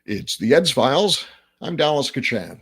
It's the Eds Files. I'm Dallas Kachan.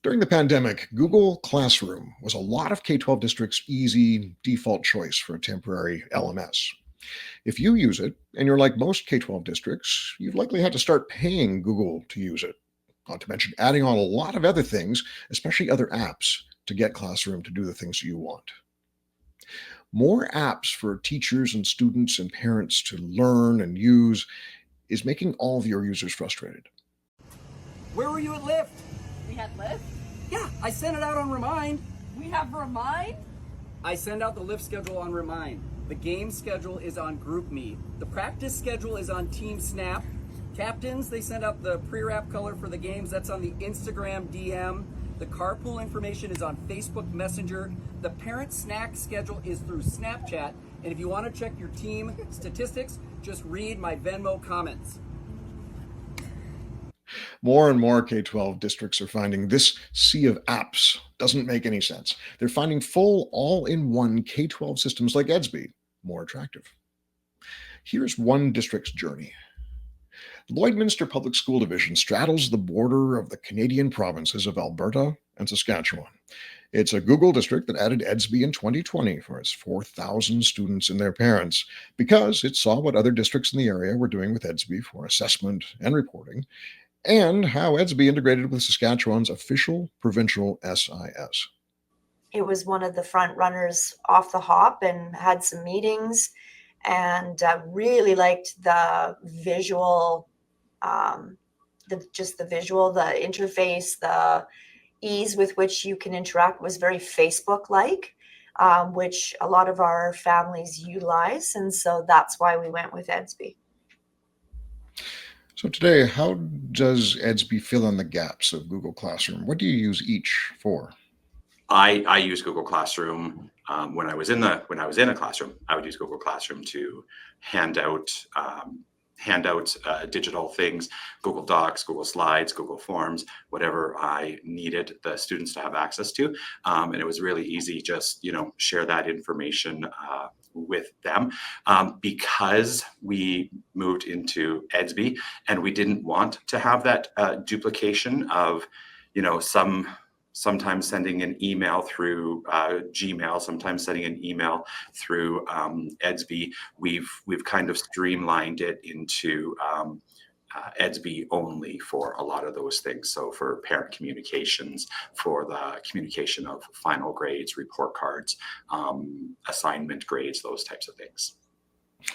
During the pandemic, Google Classroom was a lot of K-12 districts' easy default choice for a temporary LMS. If you use it, and you're like most K-12 districts, you've likely had to start paying Google to use it, not to mention adding on a lot of other things, especially other apps, to get Classroom to do the things you want. More apps for teachers and students and parents to learn and use is making all of your users frustrated. Where were you at Lyft? We had Lyft? Yeah, I sent it out on Remind. We have Remind? I send out the Lyft schedule on Remind. The game schedule is on GroupMe. The practice schedule is on Team Snap. Captains, they send out the pre-wrap color for the games. That's on the Instagram DM. The carpool information is on Facebook Messenger. The parent snack schedule is through Snapchat. And if you want to check your team statistics, just read my Venmo comments. More and more K-12 districts are finding this sea of apps doesn't make any sense. They're finding full all-in-one K-12 systems like Edsby more attractive. Here's one district's journey. Lloydminster Public School Division straddles the border of the Canadian provinces of Alberta and Saskatchewan. It's a Google district that added Edsby in 2020 for its 4,000 students and their parents because it saw what other districts in the area were doing with Edsby for assessment and reporting, and how Edsby integrated with Saskatchewan's official provincial SIS. It was one of the front runners off the hop and had some meetings, and really liked the visual, the interface, the ease with which you can interact was very Facebook-like, which a lot of our families utilize, and so that's why we went with Edsby. So today, how does Edsby fill in the gaps of Google Classroom? What do you use each for? I use Google Classroom when I was in a classroom. I would use Google Classroom to hand out digital things, Google Docs, Google Slides, Google Forms, whatever I needed the students to have access to, and it was really easy. Just share that information with them because we moved into Edsby and we didn't want to have that duplication of sometimes sending an email through Gmail, sometimes sending an email through Edsby. We've kind of streamlined it into Edsby only for a lot of those things. So for parent communications, for the communication of final grades, report cards, assignment grades, those types of things.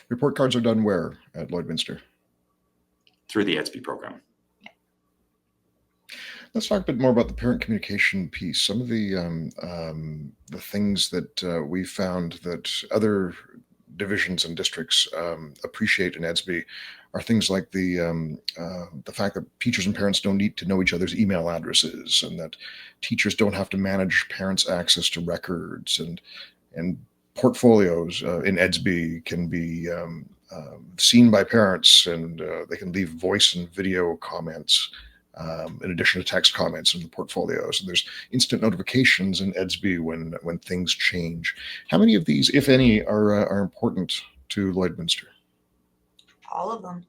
Report cards are done where at Lloydminster? Through the Edsby program. Let's talk a bit more about the parent communication piece. Some of the things that we found that other divisions and districts appreciate in Edsby are things like the fact that teachers and parents don't need to know each other's email addresses, and that teachers don't have to manage parents' access to records, and portfolios in Edsby can be seen by parents, and they can leave voice and video comments in addition to text comments in the portfolios. And there's instant notifications in Edsby when things change. How many of these, if any, are important to Lloydminster? All of them.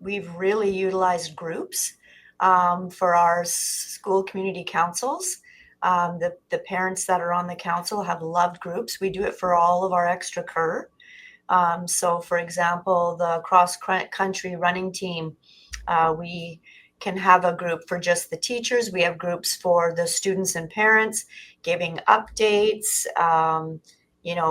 We've really utilized groups for our school community councils. The parents that are on the council have loved groups. We do it for all of our extra cur. So for example, the cross country running team, we can have a group for just the teachers. We have groups for the students and parents giving updates,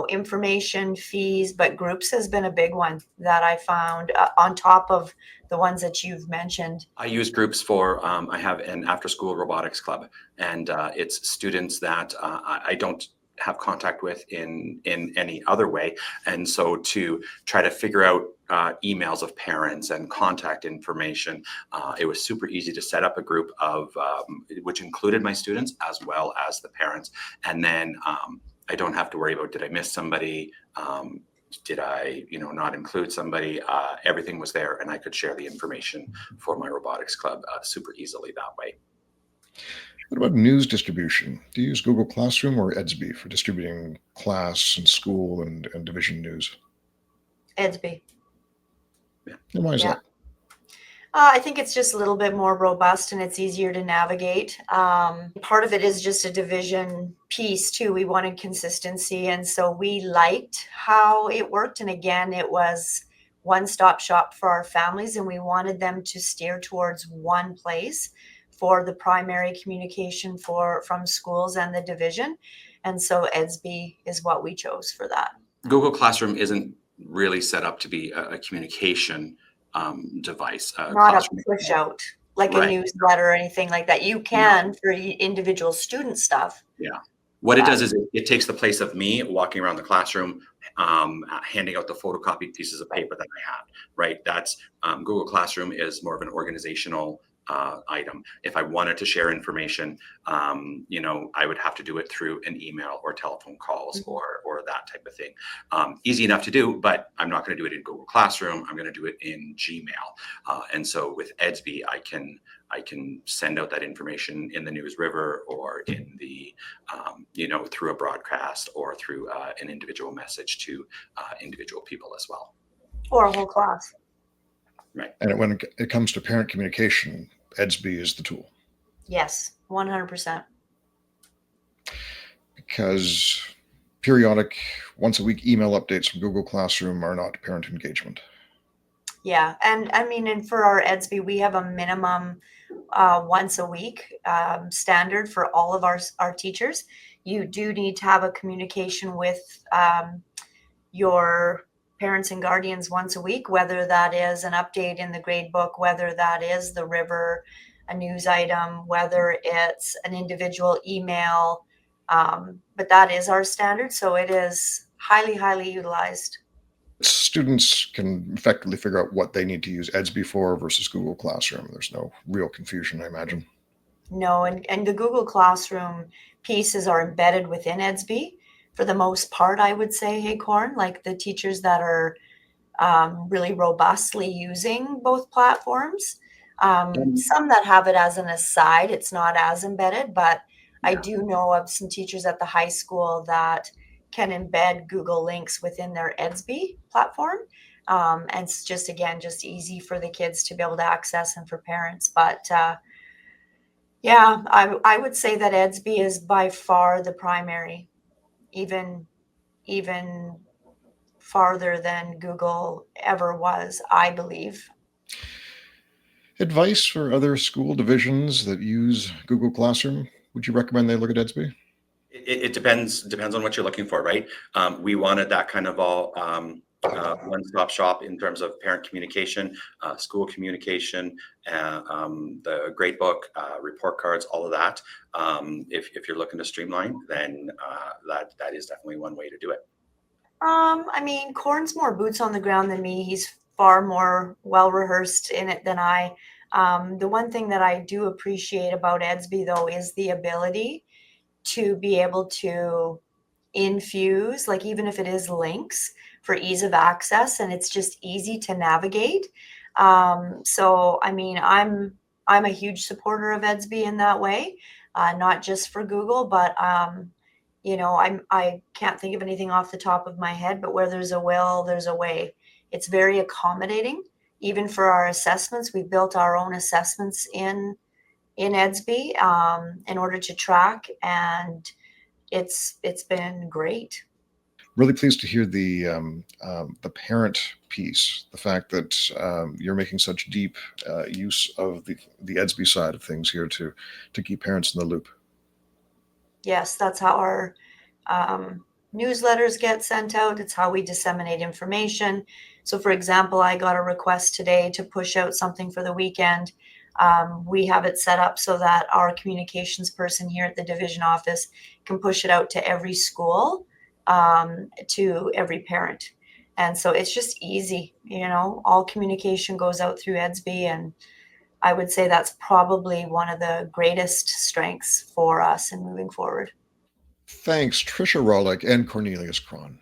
information, fees, but groups has been a big one that I found on top of the ones that you've mentioned. I use groups for, I have an after-school robotics club, and it's students that I don't have contact with in any other way. And so to try to figure out emails of parents and contact information, it was super easy to set up a group of, which included my students as well as the parents. And then I don't have to worry about, did I miss somebody? Did I, not include somebody? Everything was there, and I could share the information for my robotics club super easily that way. What about news distribution? Do you use Google Classroom or Edsby for distributing class and school and division news? Edsby. Yeah. And why is that? I think it's just a little bit more robust and it's easier to navigate. Part of it is just a division piece too. We wanted consistency, and so we liked how it worked. And again, it was one-stop shop for our families, and we wanted them to steer towards one place for the primary communication from schools and the division. And so Edsby is what we chose for that. Google Classroom isn't really set up to be a communication device. Not a push out like a Right. newsletter or anything like that. You can for individual student stuff. Yeah. What it does is it takes the place of me walking around the classroom, handing out the photocopied pieces of paper that I have, right? That's Google Classroom is more of an organizational item. If I wanted to share information, I would have to do it through an email or telephone calls or that type of thing. Easy enough to do, but I'm not going to do it in Google Classroom. I'm going to do it in Gmail. And so with Edsby, I can send out that information in the News River or in the, through a broadcast or through an individual message to individual people as well. Or a whole class. Right. And when it comes to parent communication, Edsby is the tool. Yes, 100%. Because periodic, once a week email updates from Google Classroom are not parent engagement. Yeah, and I mean, and for our Edsby, we have a minimum once a week standard for all of our teachers. You do need to have a communication with your parents and guardians once a week, whether that is an update in the grade book, whether that is the river, a news item, whether it's an individual email. But that is our standard. So it is highly, highly utilized. Students can effectively figure out what they need to use Edsby for versus Google Classroom. There's no real confusion, I imagine. No, and the Google Classroom pieces are embedded within Edsby. For the most part, I would say, hey, Corn, like the teachers that are really robustly using both platforms. Some that have it as an aside, it's not as embedded, but I do know of some teachers at the high school that can embed Google links within their Edsby platform. And it's just easy for the kids to be able to access and for parents. But I would say that Edsby is by far the primary. Even farther than Google ever was, I believe. Advice for other school divisions that use Google Classroom? Would you recommend they look at Edsby? It depends on what you're looking for, right? We wanted that kind of all one-stop shop in terms of parent communication, school communication, the grade book, report cards, all of that. If you're looking to streamline, then that is definitely one way to do it. I mean, Corn's more boots on the ground than me. He's far more well-rehearsed in it than I. The one thing that I do appreciate about Edsby, though, is the ability to be able to infuse, like even if it is links for ease of access, and it's just easy to navigate. So, I mean, I'm a huge supporter of Edsby in that way, not just for Google, but I can't think of anything off the top of my head, but where there's a will, there's a way. It's very accommodating. Even for our assessments, we built our own assessments in Edsby in order to track, and it's been great. Really pleased to hear the parent piece, the fact that you're making such deep use of the Edsby side of things here to keep parents in the loop. Yes, that's how our newsletters get sent out. It's how we disseminate information. So, for example, I got a request today to push out something for the weekend. We have it set up so that our communications person here at the division office can push it out to every school, to every parent. And so it's just easy, all communication goes out through Edsby, and I would say that's probably one of the greatest strengths for us in moving forward. Thanks, Trisha Rawlake and Cornelius Krahn.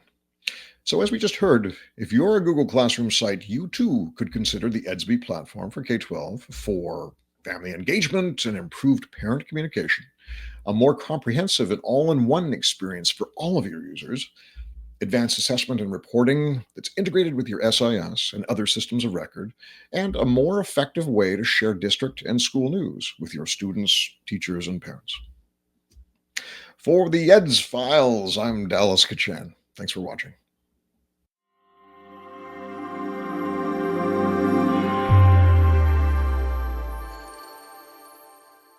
So as we just heard, if you're a Google Classroom site, you too could consider the Edsby platform for K-12 for family engagement and improved parent communication, a more comprehensive and all-in-one experience for all of your users. advanced assessment and reporting that's integrated with your SIS and other systems of record, and a more effective way to share district and school news with your students, teachers, and parents. For the Eds Files, I'm Dallas Kachan. Thanks for watching.